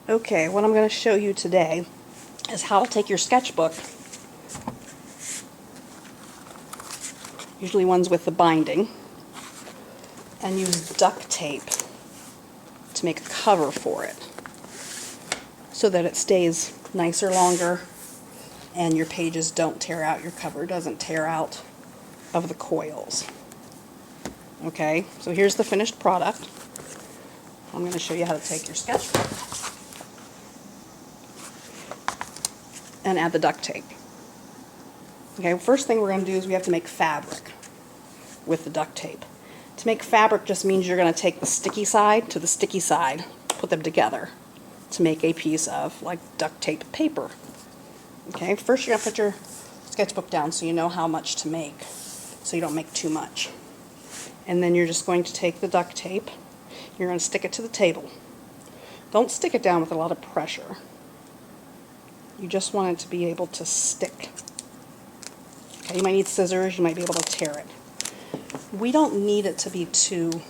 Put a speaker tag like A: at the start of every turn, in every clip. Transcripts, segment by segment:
A: Okay, what I'm going to show you today is how to take your sketchbook, usually ones with the binding, and use duct tape to make a cover for it so that it stays nicer longer and your pages don't tear out, your cover doesn't tear out of the coils. Okay, so here's the finished product. I'm going to show you how to take your sketchbook and add the duct tape. Okay, first thing we're going to do is we have to make fabric with the duct tape. To make fabric just means you're going to take the sticky side to the sticky side, put them together to make a piece of like duct tape paper. Okay, first you're going to put your sketchbook down so you know how much to make, so you don't make too much. And then you're just going to take the duct tape, you're going to stick it to the table. Don't stick it down with a lot of pressure. You just want it to be able to stick. Okay, you might need scissors, you might be able to tear it. We don't need it to be too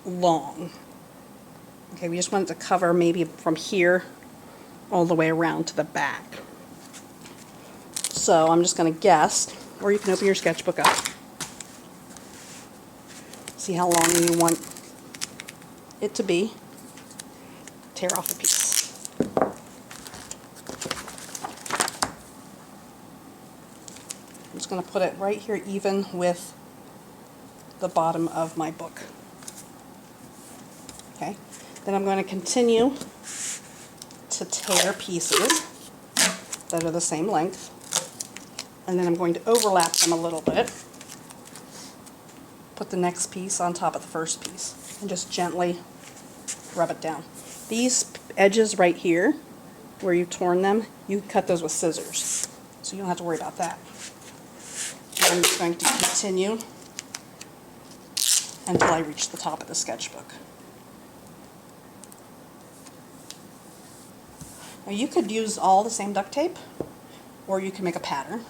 A: long. Okay, we just want it to cover maybe from here all the way around to the back. So I'm just going to guess, or you can open your sketchbook up. See how long you want it to be. Tear off a piece. I'm just going to put it right here even with the bottom of my book. Okay, then I'm going to continue to tear pieces that are the same length, and then I'm going to overlap them a little bit. Put the next piece on top of the first piece and just gently rub it down. These edges right here, where you've torn them, you cut those with scissors, so you don't have to worry about that. And I'm just going to continue until I reach the top of the sketchbook. Now you could use all the same duct tape, or you can make a pattern.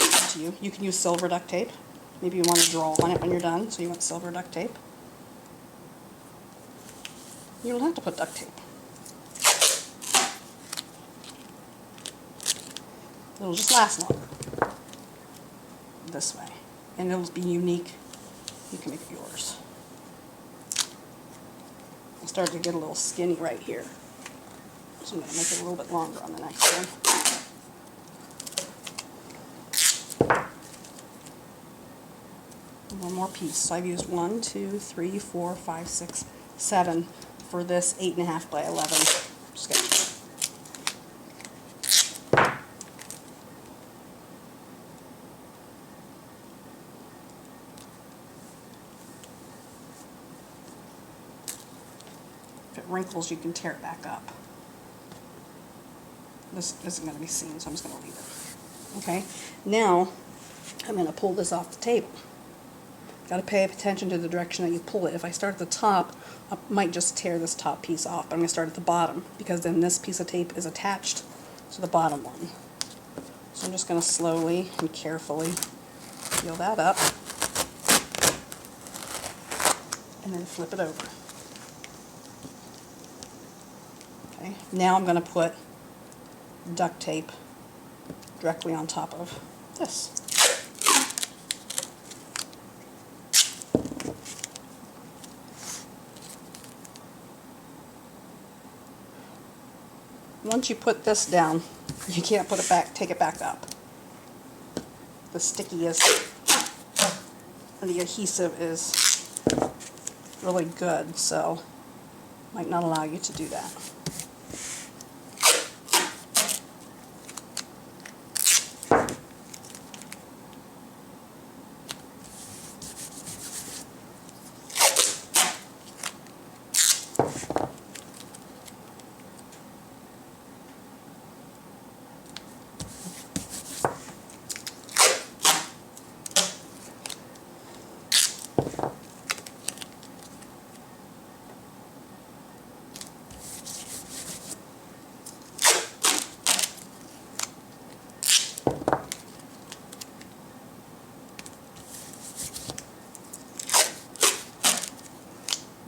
A: Up to you. You can use silver duct tape. Maybe you want to draw on it when you're done, so you want silver duct tape. You don't have to put duct tape. It'll just last longer this way, and it'll be unique. You can make it yours. I started to get a little skinny right here, so I'm going to make it a little bit longer on the next one. One more piece. So I've used 1, 2, 3, 4, 5, 6, 7 for this 8.5 by 11 sketchbook. If it wrinkles, you can tear it back up. This isn't going to be seen, so I'm just going to leave it. Okay, now I'm going to pull this off the table. Got to pay attention to the direction that you pull it. If I start at the top, I might just tear this top piece off, but I'm going to start at the bottom, because then this piece of tape is attached to the bottom one. So I'm just going to slowly and carefully peel that up, and then flip it over. Okay, now I'm going to put duct tape directly on top of this. Once you put this down, you can't put it back, take it back up. The stickiest and the adhesive is really good, so might not allow you to do that.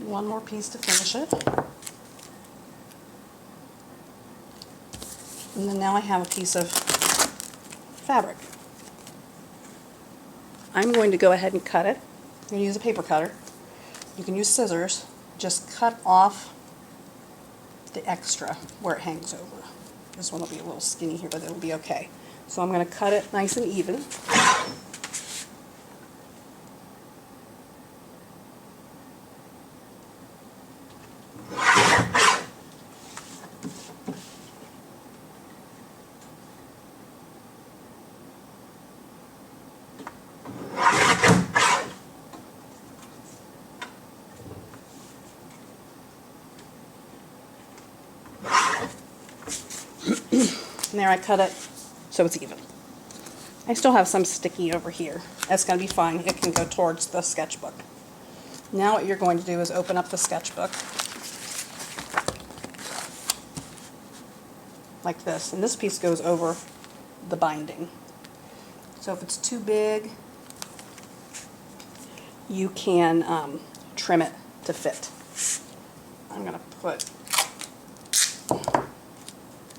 A: One more piece to finish it. And then now I have a piece of fabric. I'm going to go ahead and cut it. I'm going to use a paper cutter. You can use scissors. Just cut off the extra where it hangs over. This one will be a little skinny here, but it'll be okay. So I'm going to cut it nice and even. And there I cut it so it's even. I still have some sticky over here. That's going to be fine. It can go towards the sketchbook. Now what you're going to do is open up the sketchbook like this. And this piece goes over the binding. So if it's too big, you can trim it to fit. I'm going to put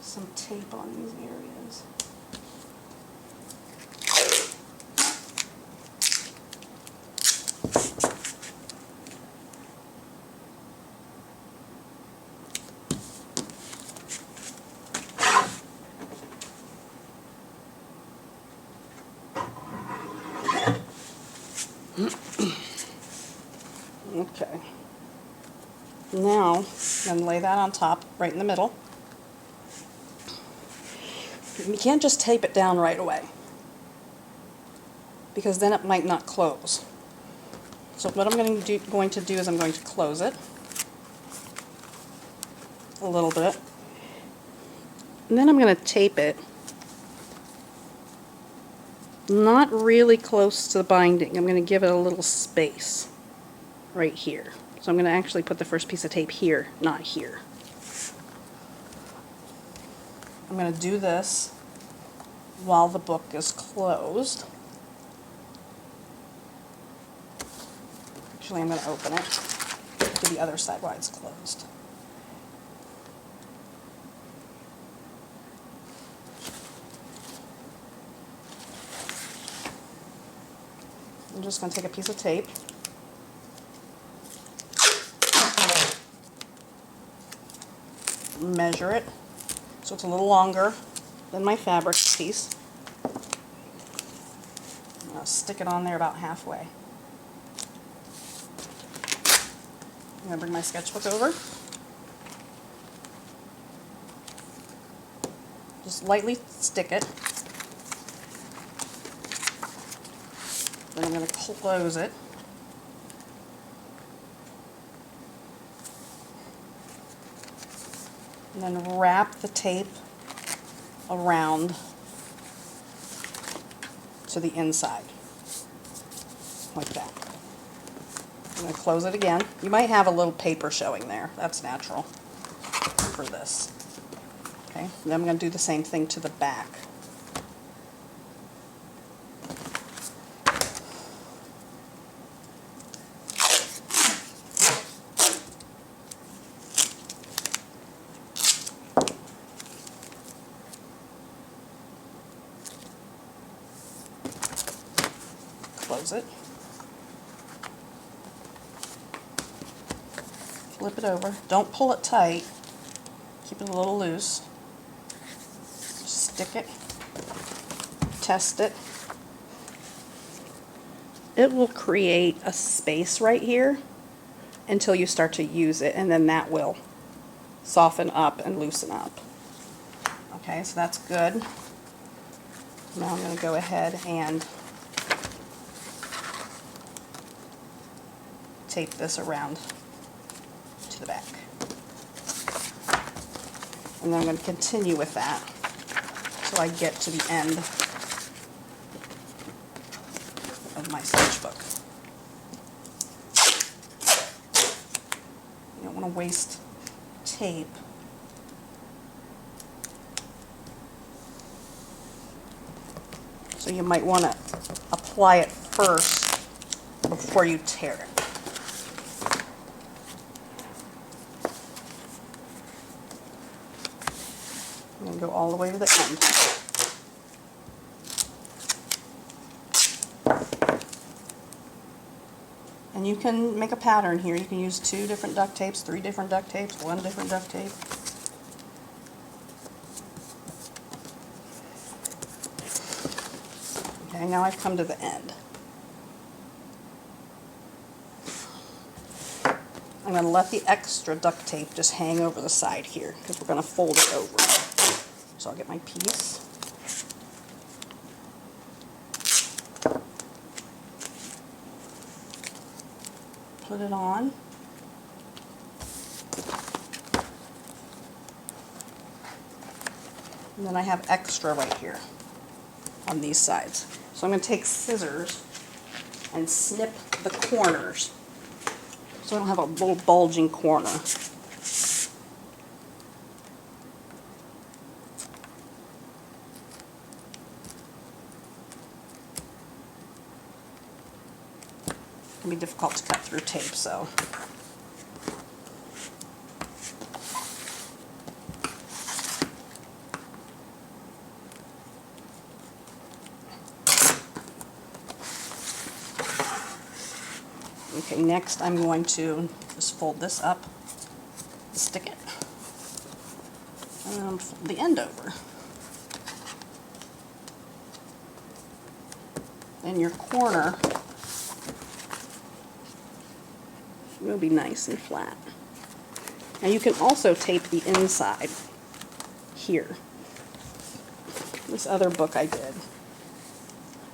A: some tape on these areas. Okay. Now, I'm going to lay that on top, right in the middle. You can't just tape it down right away, because then it might not close. So what I'm going to do is I'm going to close it a little bit, and then I'm going to tape it not really close to the binding. I'm going to give it a little space right here. So I'm going to actually put the first piece of tape here, not here. I'm going to do this while the book is closed. Actually, I'm going to open it to the other side while it's closed. I'm just going to take a piece of tape, measure it so it's a little longer than my fabric piece. I'll stick it on there about halfway. I'm going to bring my sketchbook over. Just lightly stick it. Then I'm going to close it. And then wrap the tape around to the inside, like that. I'm going to close it again. You might have a little paper showing there. That's natural for this. Okay, and then I'm going to do the same thing to the back. Close it. Flip it over. Don't pull it tight. Keep it a little loose. Just stick it. Test it. It will create a space right here until you start to use it, and then that will soften up and loosen up. Okay, so that's good. Now I'm going to go ahead and tape this around to the back. And then I'm going to continue with that until I get to the end of my sketchbook. You don't want to waste tape. So you might want to apply it first before you tear it. I'm going and go all the way to the end. And you can make a pattern here. You can use 2 different duct tapes, 3 different duct tapes, 1 different duct tape. Okay, now I've come to the end. I'm going to let the extra duct tape just hang over the side here because we're going to fold it over. So I'll get my piece. Put it on. And then I have extra right here on these sides. So I'm going to take scissors and snip the corners so I don't have a little bulging corner. It can be difficult to cut through tape, so. Okay, next I'm going to just fold this up, stick it, and then fold the end over. And your corner will be nice and flat. Now you can also tape the inside here. This other book I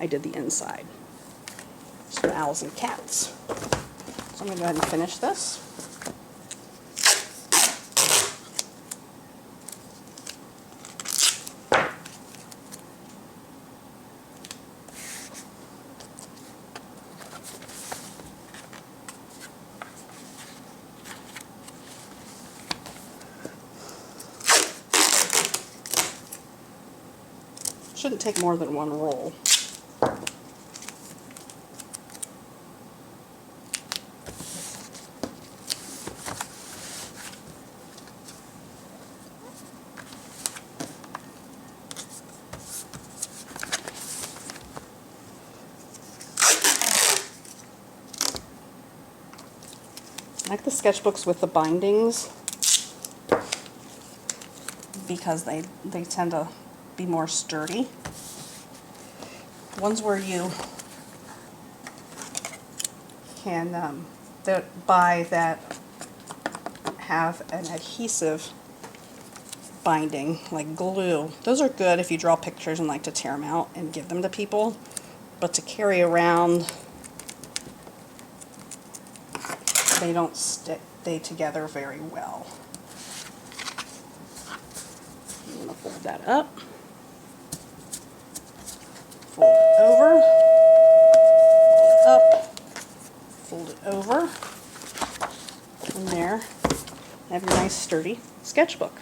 A: did the inside. It's for owls and cats. So I'm going to go ahead and finish this. Shouldn't take more than 1 roll. I like the sketchbooks with the bindings because they tend to be more sturdy. Ones where you can buy that have an adhesive binding, like glue, those are good if you draw pictures and like to tear them out and give them to people, but to carry around, they don't stay together very well. I'm going to fold that up, fold it over, fold it up, fold it over, and there you have your nice sturdy sketchbook.